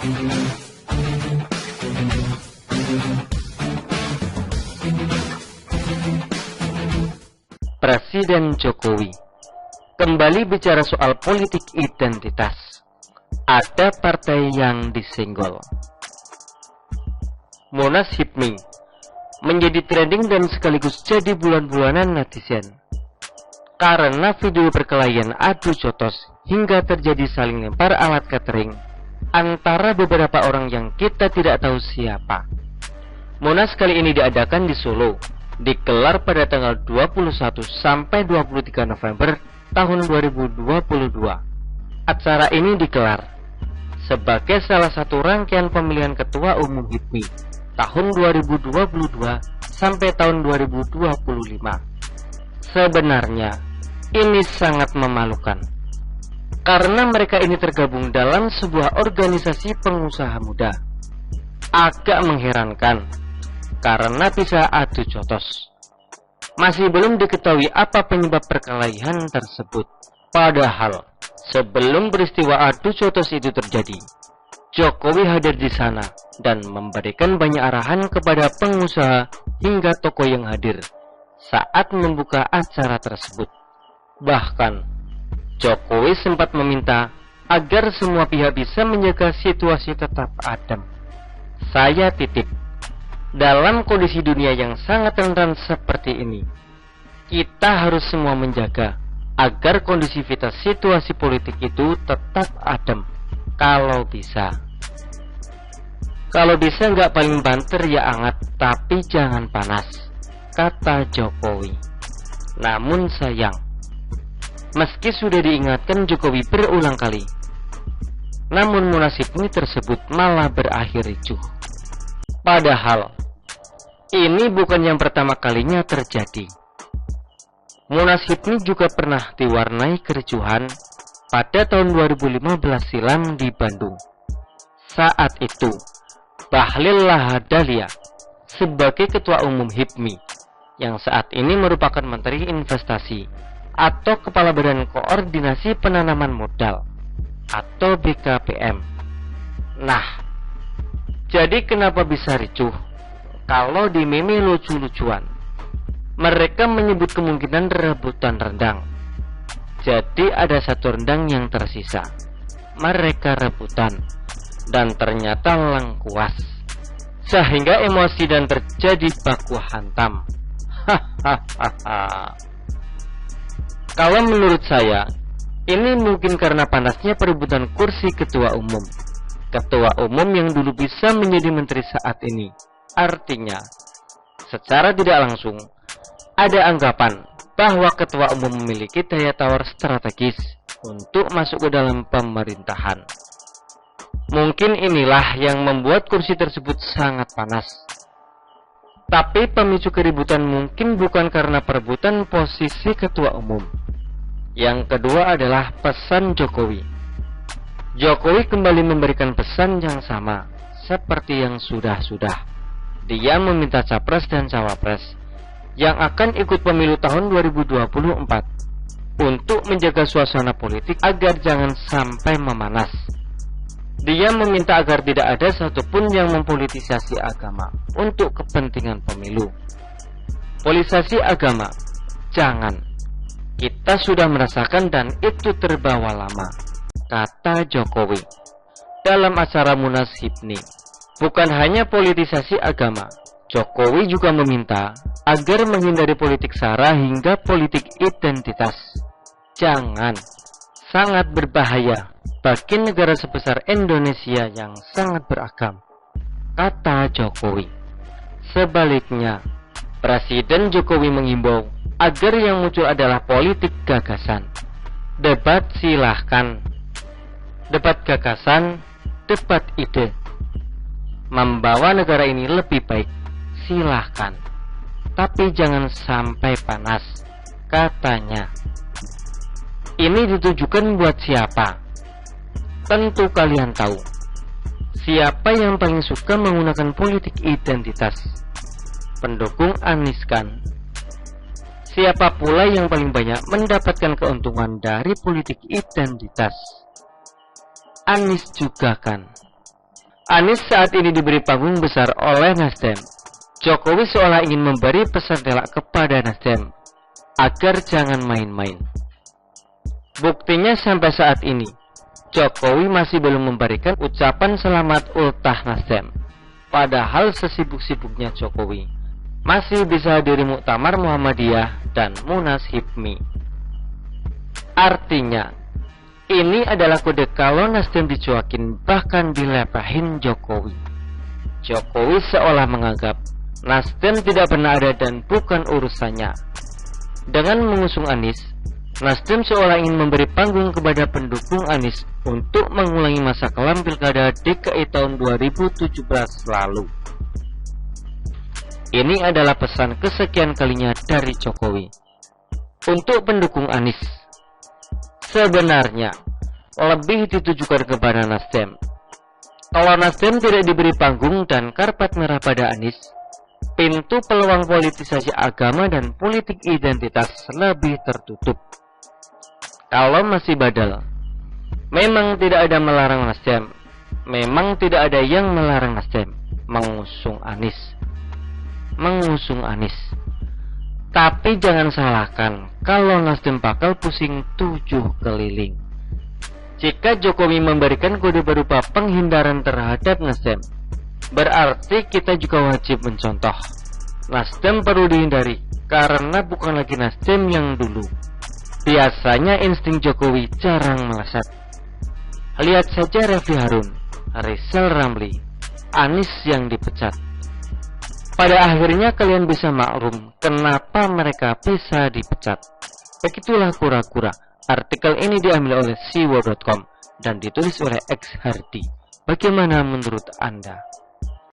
Presiden Jokowi kembali bicara soal politik identitas. Ada partai yang disenggol. Monas Hipmi menjadi trending dan sekaligus jadi bulan-bulanan netizen karena video perkelahian adu jotos hingga terjadi saling lempar alat catering antara beberapa orang yang kita tidak tahu siapa. Monas kali ini diadakan di Solo, digelar pada tanggal 21 sampai 23 November tahun 2022. Acara ini digelar sebagai salah satu rangkaian pemilihan Ketua Umum HIPMI tahun 2022 sampai tahun 2025. Sebenarnya ini sangat memalukan karena mereka ini tergabung dalam sebuah organisasi pengusaha muda. Agak mengherankan karena bisa adu jotos. Masih belum diketahui apa penyebab perkelahian tersebut. Padahal sebelum peristiwa adu jotos itu terjadi, Jokowi hadir di sana dan memberikan banyak arahan kepada pengusaha hingga toko yang hadir saat membuka acara tersebut. Bahkan Jokowi sempat meminta agar semua pihak bisa menjaga situasi tetap adem. Saya titip, dalam kondisi dunia yang sangat rentan seperti ini, kita harus semua menjaga agar kondisivitas situasi politik itu tetap adem. Kalau bisa nggak paling banter ya hangat, tapi jangan panas, kata Jokowi. Namun sayang, meski sudah diingatkan Jokowi berulang kali, namun Monas Hipmi tersebut malah berakhir ricuh. Padahal ini bukan yang pertama kalinya terjadi. Monas Hipmi juga pernah diwarnai kericuhan pada tahun 2015 silam di Bandung. Saat itu, Bahlil Lahadalia sebagai Ketua Umum HIPMI, yang saat ini merupakan Menteri Investasi atau Kepala Badan Koordinasi Penanaman Modal atau BKPM. Nah, jadi kenapa bisa ricuh? Kalau di meme lucu-lucuan, mereka menyebut kemungkinan rebutan rendang. Jadi ada satu rendang yang tersisa. Mereka rebutan dan ternyata lengkuas, sehingga emosi dan terjadi baku hantam. Hahaha. Kalau menurut saya, ini mungkin karena panasnya perebutan kursi ketua umum. Ketua umum yang dulu bisa menjadi menteri saat ini. Artinya, secara tidak langsung, ada anggapan bahwa ketua umum memiliki daya tawar strategis untuk masuk ke dalam pemerintahan. Mungkin inilah yang membuat kursi tersebut sangat panas. Tapi pemicu keributan mungkin bukan karena perebutan posisi ketua umum. Yang kedua adalah pesan Jokowi. Jokowi kembali memberikan pesan yang sama seperti yang sudah-sudah. Dia meminta capres dan cawapres yang akan ikut pemilu tahun 2024 untuk menjaga suasana politik agar jangan sampai memanas. Dia meminta agar tidak ada satupun yang mempolitisasi agama untuk kepentingan pemilu. Politisasi agama, jangan. Kita sudah merasakan dan itu terbawa lama, kata Jokowi dalam acara Monas Hipmi. Bukan hanya politisasi agama, Jokowi juga meminta agar menghindari politik sara hingga politik identitas. Jangan, sangat berbahaya bagi negara sebesar Indonesia yang sangat beragam, kata Jokowi. Sebaliknya, Presiden Jokowi mengimbau agar yang muncul adalah politik gagasan. Debat silahkan, debat gagasan, debat ide. Membawa negara ini lebih baik, silahkan. Tapi jangan sampai panas, katanya. Ini ditujukan buat siapa? Tentu kalian tahu. Siapa yang paling suka menggunakan politik identitas? Pendukung Anies kan? Siapa pula yang paling banyak mendapatkan keuntungan dari politik identitas? Anies juga kan? Anies saat ini diberi panggung besar oleh Nasdem. Jokowi seolah ingin memberi pesan telak kepada Nasdem agar jangan main-main. Buktinya sampai saat ini, Jokowi masih belum memberikan ucapan selamat ultah Nasdem. Padahal sesibuk-sibuknya Jokowi masih bisa hadiri Muktamar Muhammadiyah dan Munas HIPMI. Artinya, ini adalah kode kalau Nasdem dicuakin bahkan dilepahin Jokowi. Jokowi seolah menganggap Nasdem tidak pernah ada dan bukan urusannya. Dengan mengusung Anies, Nasdem seolah ingin memberi panggung kepada pendukung Anies untuk mengulangi masa kelam pilkada DKI tahun 2017 lalu. Ini adalah pesan kesekian kalinya dari Jokowi untuk pendukung Anies. Sebenarnya lebih ditujukan kepada Nasdem. Kalau Nasdem tidak diberi panggung dan karpet merah pada Anies, pintu peluang politisasi agama dan politik identitas lebih tertutup. Kalau masih badal, memang tidak ada melarang Nasdem, memang tidak ada yang melarang Nasdem mengusung Anies. Tapi jangan salahkan kalau Nasdem bakal pusing 7 keliling. Jika Jokowi memberikan kode berupa penghindaran terhadap Nasdem, berarti kita juga wajib mencontoh. Nasdem perlu dihindari karena bukan lagi Nasdem yang dulu. Biasanya insting Jokowi jarang meleset. Lihat saja Refli Harun, Rizal Ramli, Anies yang dipecat. Pada akhirnya kalian bisa maklum kenapa mereka bisa dipecat. Begitulah kura-kura. Artikel ini diambil oleh siwo.com dan ditulis oleh X Hardy. Bagaimana menurut Anda?